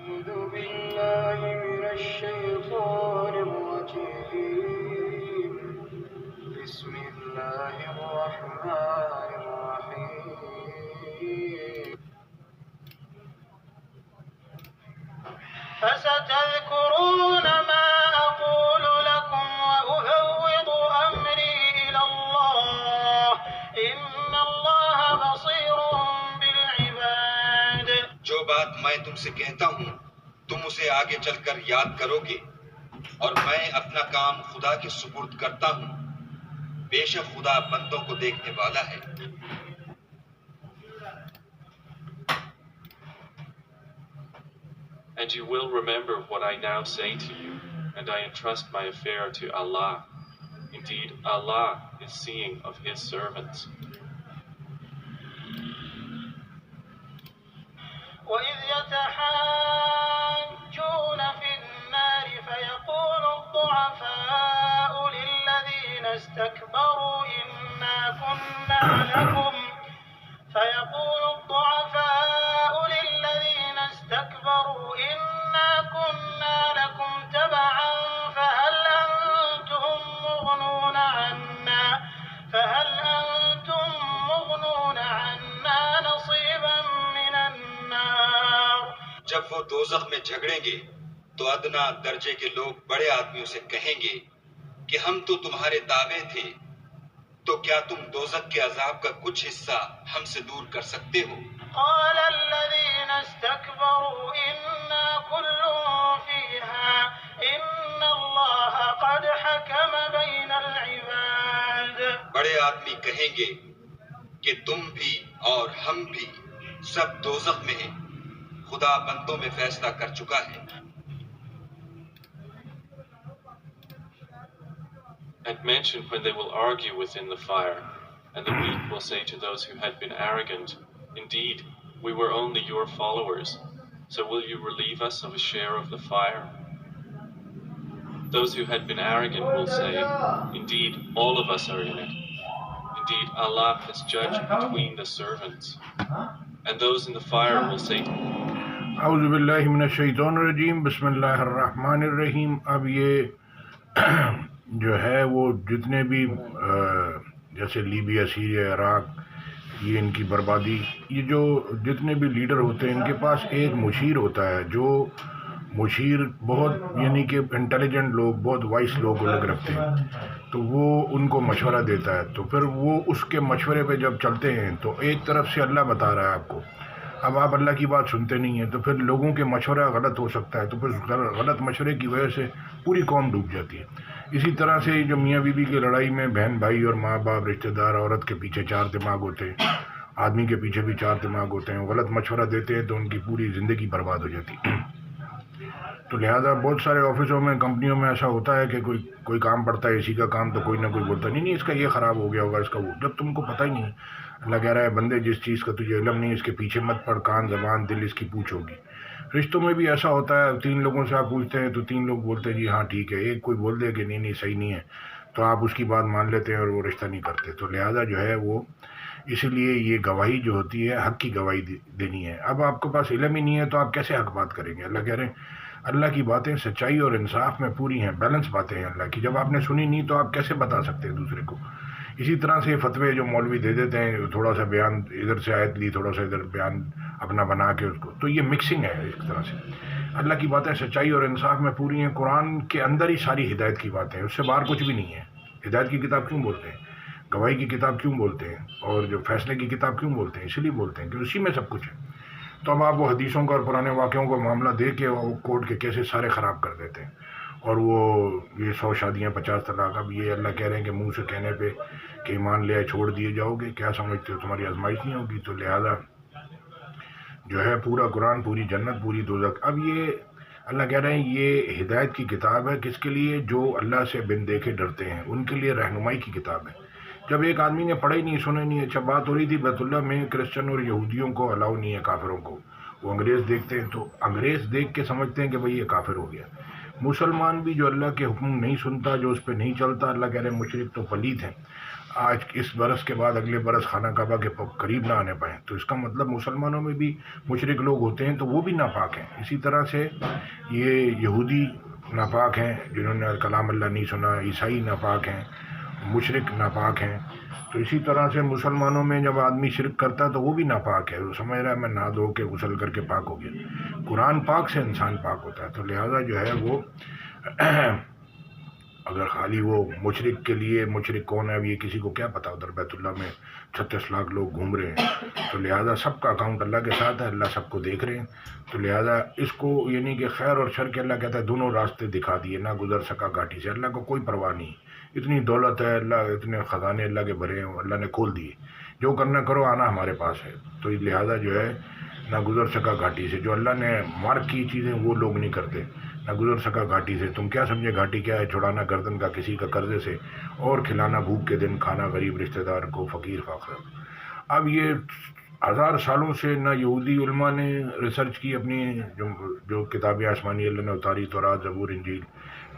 أعوذ بالله من الشيطان الرجيم بسم الله الرحمن الرحيم فستذكرون ما أقول لكم وأفوض أمري إلى الله إن الله بصير بالعباد. جو بات میں تم سے کہتا ہوں تم اسے آگے چل کر یاد کرو گے، اور میں اپنا کام خدا کے سپرد کرتا ہوں، بے شک خدا بندوں کو دیکھنے والا ہے۔ And you will remember what I now say to you, and I entrust my affair to Allah. Indeed, Allah is seeing of His servants. وَإِذْ يَتَحَاجُّونَ فِي النَّارِ فَيَقُولُ الضُّعَفَاءُ لِلَّذِينَ اسْتَكْبَرُوا إِنَّا كُنَّا لَكُمْ تَبَعًا فَهَلْ أَنْتُمْ مُغْنُونَ عَنَّا نَصِيبًا مِنَ النَّارِ. جب وہ دوزخ میں جھگڑیں گے تو ادنا درجے کے لوگ بڑے آدمیوں سے کہیں گے کہ ہم تو تمہارے تابع تھے، تو کیا تم دوزخ کے عذاب کا کچھ حصہ ہم سے دور کر سکتے ہو؟ قال الذين استكبروا إنا كل فيها إن الله قد حكم بين العباد. بڑے آدمی کہیں گے کہ تم بھی اور ہم بھی سب دوزخ میں ہیں، خدا بندوں میں فیصلہ کر چکا ہے۔ And mention when they will argue within the fire, and the weak will say to those who had been arrogant, Indeed, we were only your followers, so will you relieve us of a share of the fire? Those who had been arrogant will say, Indeed, all of us are in it. Indeed, Allah has judged between the servants. And those in the fire will say, اعوذ باللہ من الشیطان الرجیم بسم اللہ الرحمن الرحیم۔ اب یہ جو ہے وہ جتنے بھی جیسے لیبیا، سیریا، عراق، یہ ان کی بربادی، یہ جو جتنے بھی لیڈر ہوتے ہیں ان کے پاس ایک مشیر ہوتا ہے، جو مشیر بہت یعنی کہ انٹیلیجنٹ لوگ، بہت وائس لوگ الگ رکھتے ہیں، تو وہ ان کو مشورہ دیتا ہے، تو پھر وہ اس کے مشورے پہ جب چلتے ہیں تو ایک طرف سے اللہ بتا رہا ہے آپ کو، اب آپ اللہ کی بات سنتے نہیں ہیں تو پھر لوگوں کے مشورہ غلط ہو سکتا ہے، تو پھر غلط مشورے کی وجہ سے پوری قوم ڈوب جاتی ہے۔ اسی طرح سے جو میاں بیوی کی لڑائی میں بہن بھائی اور ماں باپ رشتہ دار، عورت کے پیچھے چار دماغ ہوتے ہیں، آدمی کے پیچھے بھی چار دماغ ہوتے ہیں، غلط مشورہ دیتے ہیں تو ان کی پوری زندگی برباد ہو جاتی ہے۔ تو لہٰذا بہت سارے آفسوں میں، کمپنیوں میں ایسا ہوتا ہے کہ کوئی کام پڑتا ہے، اسی کا کام تو کوئی نہ کوئی بولتا نہیں اس کا یہ خراب ہو گیا ہوگا، اس کا وہ، جب تم کو پتہ ہی نہیں۔ اللہ کہہ رہا ہے بندے جس چیز کا تجھے علم نہیں اس کے پیچھے مت پڑ، کان زبان دل اس کی پوچھ ہوگی۔ رشتوں میں بھی ایسا ہوتا ہے، 3 لوگوں سے آپ پوچھتے ہیں تو 3 لوگ بولتے ہیں جی ہاں ٹھیک ہے، ایک کوئی بول دے کہ نہیں صحیح نہیں ہے تو آپ اس کی بات مان لیتے ہیں اور وہ رشتہ نہیں کرتے۔ تو لہٰذا جو ہے وہ اسی لیے یہ گواہی جو ہوتی ہے حق کی گواہی دینی ہے۔ اب آپ کے پاس علم ہی نہیں ہے تو آپ کیسے حق بات کریں گے؟ اللہ کہہ رہے ہیں اللہ کی باتیں سچائی اور انصاف میں پوری ہیں، بیلنس باتیں ہیں اللہ کی، جب آپ نے سنی نہیں تو آپ کیسے بتا سکتے ہیں دوسرے کو؟ اسی طرح سے فتوے جو مولوی دے دیتے ہیں، تھوڑا سا بیان ادھر سے آیت لی، تھوڑا سا ادھر بیان اپنا بنا کے اس کو، تو یہ مکسنگ ہے ایک طرح سے۔ اللہ کی باتیں سچائی اور انصاف میں پوری ہیں، قرآن کے اندر ہی ساری ہدایت کی باتیں ہیں، اس سے باہر کچھ بھی نہیں ہے۔ ہدایت کی کتاب کیوں بولتے ہیں؟ گواہی کی کتاب کیوں بولتے ہیں؟ اور جو فیصلے کی کتاب کیوں بولتے ہیں؟ اس لیے بولتے ہیں کہ اسی میں سب کچھ ہے۔ تو اب آپ وہ حدیثوں کا اور پرانے واقعوں کا معاملہ دے کے وہ کورٹ کے کیسز سارے خراب کر دیتے ہیں، اور وہ یہ 100 شادیاں 50 طلاق، اب یہ اللہ کہہ رہے ہیں کہ منہ سے کہنے پہ کہ ایمان لے آئے چھوڑ دیے جاؤ گے، کیا سمجھتے ہو تمہاری آزمائش نہیں ہوگی؟ تو لہٰذا جو ہے پورا قرآن، پوری جنت، پوری دوزخ۔ اب یہ اللہ کہہ رہے ہیں یہ ہدایت کی کتاب ہے کس کے لیے؟ جو اللہ سے بن دیکھے ڈرتے ہیں، ان کے لیے رہنمائی کی کتاب ہے۔ جب ایک آدمی نے پڑھا ہی نہیں، سنا نہیں، اچھا بات ہو رہی تھی بیت اللہ میں کرسچن اور یہودیوں کو الاؤ نہیں ہے، کافروں کو، وہ انگریز دیکھتے ہیں تو انگریز دیکھ کے سمجھتے ہیں کہ بھئی یہ کافر ہو گیا۔ مسلمان بھی جو اللہ کے حکم نہیں سنتا، جو اس پہ نہیں چلتا، اللہ کہہ رہے ہیں مشرک تو پلید ہیں۔ آج اس برس کے بعد اگلے برس خانہ کعبہ کے قریب نہ آنے پائیں، تو اس کا مطلب مسلمانوں میں بھی مشرک لوگ ہوتے ہیں تو وہ بھی ناپاک ہیں۔ اسی طرح سے یہ یہودی ناپاک ہیں جنہوں نے کلام اللہ نہیں سنا، عیسائی ناپاک ہیں، مشرک ناپاک ہیں۔ تو اسی طرح سے مسلمانوں میں جب آدمی شرک کرتا ہے تو وہ بھی ناپاک ہے، وہ سمجھ رہا ہے میں نہا دھو کے غسل کر کے پاک ہو گیا۔ قرآن پاک سے انسان پاک ہوتا ہے، تو لہٰذا جو ہے وہ اگر خالی وہ مشرک کے لیے، مشرک کون ہے اب یہ کسی کو کیا پتا، ادھر بیت اللہ میں 36 لاکھ لوگ گھوم رہے ہیں، تو لہٰذا سب کا اکاؤنٹ اللہ کے ساتھ ہے، اللہ سب کو دیکھ رہے ہیں، تو لہٰذا اس کو یعنی کہ خیر اور شر کے اللہ کہتا ہے دونوں راستے دکھا دیے، نہ گزر سکا گھاٹی سے، اللہ کو کوئی پرواہ نہیں، اتنی دولت ہے، اللہ اتنے خزانے اللہ کے بھرے ہیں، اللہ نے کھول دیے، جو کرنا کرو، آنا ہمارے پاس ہے، تو لہٰذا جو ہے نہ گزر سکا گھاٹی سے، جو اللہ نے مارک کی چیزیں وہ لوگ نہیں کرتے، نہ گزر سکا گھاٹی سے۔ تم کیا سمجھے گھاٹی کیا ہے؟ چھڑانا گردن کا کسی کا قرضے سے، اور کھلانا بھوک کے دن، کھانا غریب رشتہ دار کو، فقیر فاقر۔ اب یہ 1000 سالوں سے نہ یہودی علماء نے ریسرچ کی اپنی جو کتابیں آسمانی اللہ نے اتاری، تورات، زبور، انجیل،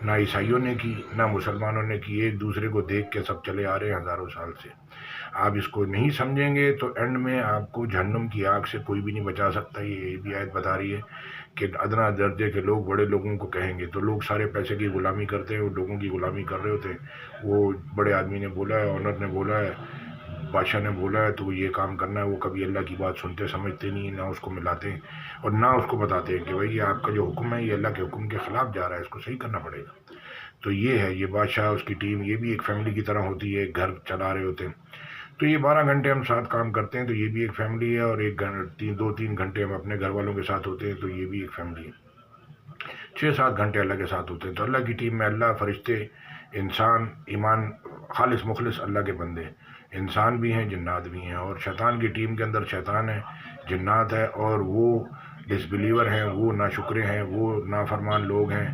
نہ عیسائیوں نے کی، نہ مسلمانوں نے کی، ایک دوسرے کو دیکھ کے سب چلے آ رہے ہیں ہزاروں سال سے۔ آپ اس کو نہیں سمجھیں گے تو اینڈ میں آپ کو جہنم کی آگ سے کوئی بھی نہیں بچا سکتا۔ یہ بھی آیت بتا رہی ہے کہ ادنا درجے کے لوگ بڑے لوگوں کو کہیں گے، تو لوگ سارے پیسے کی غلامی کرتے ہیں، وہ لوگوں کی غلامی کر رہے ہوتے ہیں۔ وہ بڑے آدمی نے بولا ہے، آنر نے بولا ہے، بادشاہ نے بولا ہے تو وہ یہ کام کرنا ہے، وہ کبھی اللہ کی بات سنتے سمجھتے نہیں، نہ اس کو ملاتے ہیں اور نہ اس کو بتاتے ہیں کہ بھائی یہ آپ کا جو حکم ہے یہ اللہ کے حکم کے خلاف جا رہا ہے، اس کو صحیح کرنا پڑے گا۔ تو یہ ہے، یہ بادشاہ، اس کی ٹیم، یہ بھی ایک فیملی کی طرح ہوتی ہے، ایک گھر چلا رہے ہوتے ہیں۔ تو یہ 12 گھنٹے ہم ساتھ کام کرتے ہیں تو یہ بھی ایک فیملی ہے، اور 2-3 گھنٹے ہم اپنے گھر والوں کے ساتھ ہوتے ہیں تو یہ بھی ایک فیملی ہے۔ 6-7 گھنٹے اللہ کے ساتھ ہوتے ہیں، تو اللہ کی ٹیم میں اللہ، فرشتے، انسان، ایمان خالص مخلص اللہ کے بندے، انسان بھی ہیں، جنات بھی ہیں، اور شیطان کی ٹیم کے اندر شیطان ہے، جنات ہے، اور وہ ڈس بلیور ہیں، وہ ناشکرے ہیں، وہ نافرمان لوگ ہیں،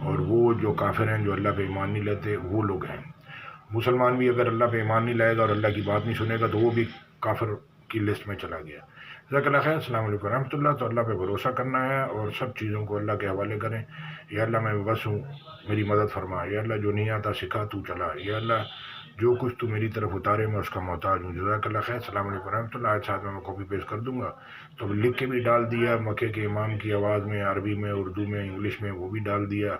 اور وہ جو کافر ہیں، جو اللہ پہ ایمان نہیں لیتے، وہ لوگ ہیں۔ مسلمان بھی اگر اللہ پہ ایمان نہیں لائے گا اور اللہ کی بات نہیں سنے گا تو وہ بھی کافر کی لسٹ میں چلا گیا۔ جزاک اللہ خیر۔ السلام علیکم ورحمۃ اللہ۔ تو اللہ پہ بھروسہ کرنا ہے اور سب چیزوں کو اللہ کے حوالے کریں۔ یا اللہ میں بس ہوں، میری مدد فرما، یا اللہ جو نہیں آتا سکھا تو چلا، یا اللہ جو کچھ تو میری طرف اتارے میں اس کا محتاج ہوں۔ جزاک اللہ خیر۔ السلام علیکم ورحمۃ اللہ۔ آج ساتھ میں کاپی پیسٹ کر دوں گا، تو لکھ کے بھی ڈال دیا، مکے کے امام کی آواز میں، عربی میں، اردو میں، انگلش میں، وہ بھی ڈال دیا۔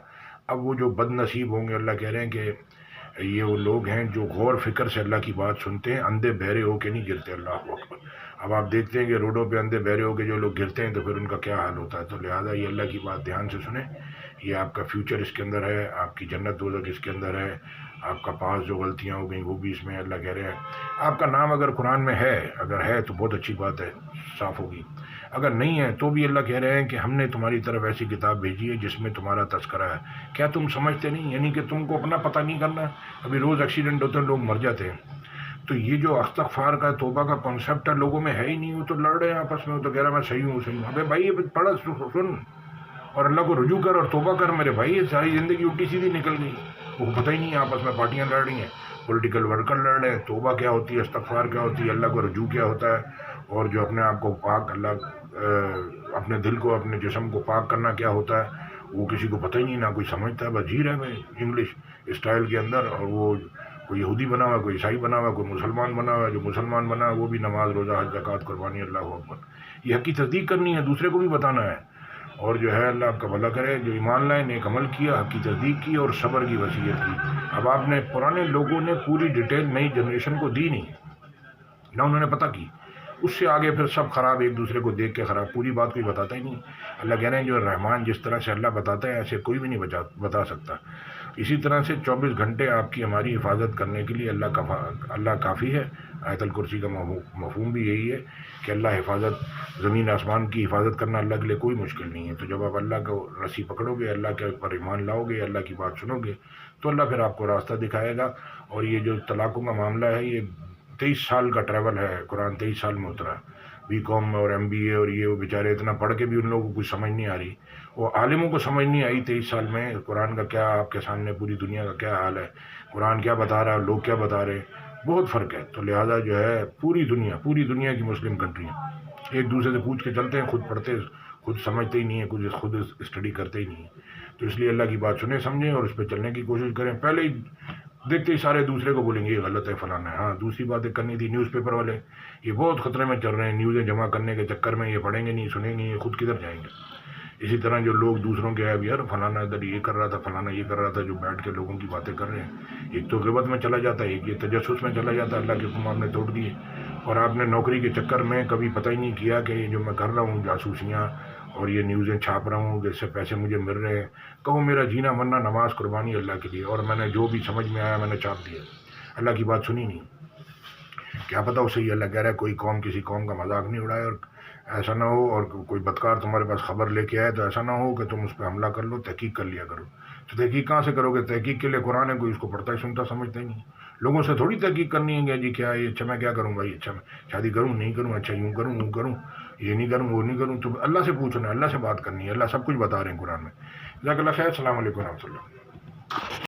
اب وہ جو بد نصیب ہوں گے، اللہ کہہ رہے ہیں کہ یہ وہ لوگ ہیں جو غور فکر سے اللہ کی بات سنتے ہیں، اندھے بہرے ہو کے نہیں گرتے۔ اللہ اکبر۔ اب آپ دیکھتے ہیں کہ روڈوں پہ اندھے بہرے ہو کے جو لوگ گرتے ہیں تو پھر ان کا کیا حال ہوتا ہے۔ تو لہٰذا یہ اللہ کی بات دھیان سے سنیں، یہ آپ کا فیوچر اس کے اندر ہے، آپ کی جنت دوزخ اس کے اندر ہے، آپ کا پاس جو غلطیاں ہو گئیں وہ بھی اس میں اللہ کہہ رہے ہیں۔ آپ کا نام اگر قرآن میں ہے، اگر ہے تو بہت اچھی بات ہے، صاف ہوگی، اگر نہیں ہے تو بھی اللہ کہہ رہے ہیں کہ ہم نے تمہاری طرف ایسی کتاب بھیجی ہے جس میں تمہارا تذکرہ ہے، کیا تم سمجھتے نہیں؟ یعنی کہ تم کو اپنا پتہ نہیں کرنا۔ ابھی روز ایکسیڈنٹ ہوتے ہیں، لوگ مر جاتے ہیں، تو یہ جو استغفار کا، توبہ کا کانسیپٹ ہے لوگوں میں ہے ہی نہیں۔ وہ تو لڑ رہے ہیں آپس میں، وہ تو کہہ رہا میں صحیح ہوں صحیح ہوں۔ ابے بھائی یہ پڑھ سن اور اللہ کو رجوع کر اور توبہ کر میرے بھائی، یہ ساری زندگی الٹی سیدھی نکل گئی، وہ پتہ ہی نہیں ہے، آپس میں پارٹیاں لڑ رہی ہیں، پولیٹیکل ورکر لڑ رہے ہیں۔ توبہ کیا ہوتی ہے، استغفار کیا ہوتی ہے، اللہ کو رجوع کیا ہوتا ہے، اور جو اپنے آپ کو پاک، اپنے دل کو، اپنے جسم کو پاک کرنا کیا ہوتا ہے، وہ کسی کو پتہ ہی نہیں، نہ کوئی سمجھتا ہے، بس جی رہے میں انگلش اسٹائل کے اندر۔ اور وہ کوئی یہودی بنا ہوا، کوئی عیسائی بنا ہوا، کوئی مسلمان بنا ہوا، جو مسلمان بنا ہے وہ بھی نماز، روزہ، حج، زکوٰۃ، قربانی، اللہ اکبر، یہ حق کی تصدیق کرنی ہے، دوسرے کو بھی بتانا ہے۔ اور جو ہے اللہ آپ کا بھلا کرے، جو ایمان لائے، نیک عمل کیا، حق کی تصدیق کی اور صبر کی وصیت کی۔ اب آپ نے، پرانے لوگوں نے پوری ڈیٹیل نئی جنریشن کو دی نہیں، نہ انہوں نے پتہ کی، اس سے آگے پھر سب خراب، ایک دوسرے کو دیکھ کے خراب، پوری بات کوئی بتاتا ہی نہیں۔ اللہ کہہ رہے ہیں جو رحمان جس طرح سے اللہ بتاتا ہے ایسے کوئی بھی نہیں بتا سکتا۔ اسی طرح سے 24 گھنٹے آپ کی ہماری حفاظت کرنے کے لیے اللہ کافی ہے۔ آیت الکرسی کا مفہوم بھی یہی ہے کہ اللہ حفاظت، زمین آسمان کی حفاظت کرنا اللہ کے لیے کوئی مشکل نہیں ہے۔ تو جب آپ اللہ کو رسی پکڑو گے، اللہ کے اوپر ایمان لاؤ گے، اللہ کی بات سنو گے، تو اللہ پھر آپ کو راستہ دکھائے گا۔ اور یہ جو طلاقوں کا معاملہ ہے، یہ 23 سال کا ٹریول ہے، قرآن 23 سال میں اترا، بی کام اور ایم بی اے، اور یہ وہ بیچارے اتنا پڑھ کے بھی ان لوگوں کو کچھ سمجھ نہیں آ رہی، وہ عالموں کو سمجھ نہیں آئی 23 سال میں قرآن کا کیا، آپ کے سامنے پوری دنیا کا کیا حال ہے، قرآن کیا بتا رہا ہے، لوگ کیا بتا رہے ہیں، بہت فرق ہے۔ تو لہٰذا جو ہے پوری دنیا کی مسلم کنٹریاں ایک دوسرے سے پوچھ کے چلتے ہیں، خود پڑھتے، خود سمجھتے ہی نہیں ہیں، کچھ خود اسٹڈی کرتے ہی نہیں ہیں۔ تو اس لیے اللہ کی بات سنیں، سمجھیں اور اس پہ چلنے کی کوشش کریں۔ پہلے ہی دیکھتے ہی سارے دوسرے کو بولیں گے یہ غلط ہے فلانا ہے. ہاں دوسری باتیں کرنی تھی. نیوز پیپر والے یہ بہت خطرے میں چل رہے ہیں. نیوزیں جمع کرنے کے چکر میں یہ پڑھیں گے نہیں, سنیں گے, یہ خود کدھر جائیں گے. اسی طرح جو لوگ دوسروں کے اب یار فلانا ادھر یہ کر رہا تھا, فلانا یہ کر رہا تھا, جو بیٹھ کے لوگوں کی باتیں کر رہے ہیں, ایک تو غیبت میں چلا جاتا ہے, ایک یہ تجسس میں چلا جاتا ہے. اللہ کے حکم آپ نے توڑ دیے, اور آپ نے نوکری کے چکر میں کبھی پتہ ہی نہیں کیا کہ یہ جو میں کر رہا ہوں جاسوسیاں اور یہ نیوزیں چھاپ رہا ہوں, جس سے پیسے مجھے مل رہے ہیں. کہو میرا جینا مرنا نماز قربانی اللہ کے لیے, اور میں نے جو بھی سمجھ میں آیا میں نے چھاپ دیا. اللہ کی بات سنی نہیں. کیا پتہ اسے یہ اللہ کہہ رہا ہے کوئی قوم کسی قوم کا مذاق نہیں اڑائے, اور ایسا نہ ہو, اور کوئی بدکار تمہارے پاس خبر لے کے آئے تو ایسا نہ ہو کہ تم اس پہ حملہ کر لو, تحقیق کر لیا کرو. تو تحقیق کہاں سے کرو گے؟ تحقیق کے لیے قرآن ہے, کوئی اس کو پڑھتا ہی سنتا سمجھتا ہی نہیں. لوگوں سے تھوڑی تحقیق کرنی ہے کہ جی کیا ہے, اچھا میں کیا کروں بھائی, اچھا میں شادی کروں نہیں کروں, اچھا یوں کروں وہ کروں, یہ نہیں کروں وہ نہیں کروں. تو اللہ سے پوچھنا ہے, اللہ سے بات کرنی ہے. اللہ سب کچھ بتا رہے ہیں قرآن میں. جزاک اللہ خیر. السلام علیکم و رحمۃ اللہ.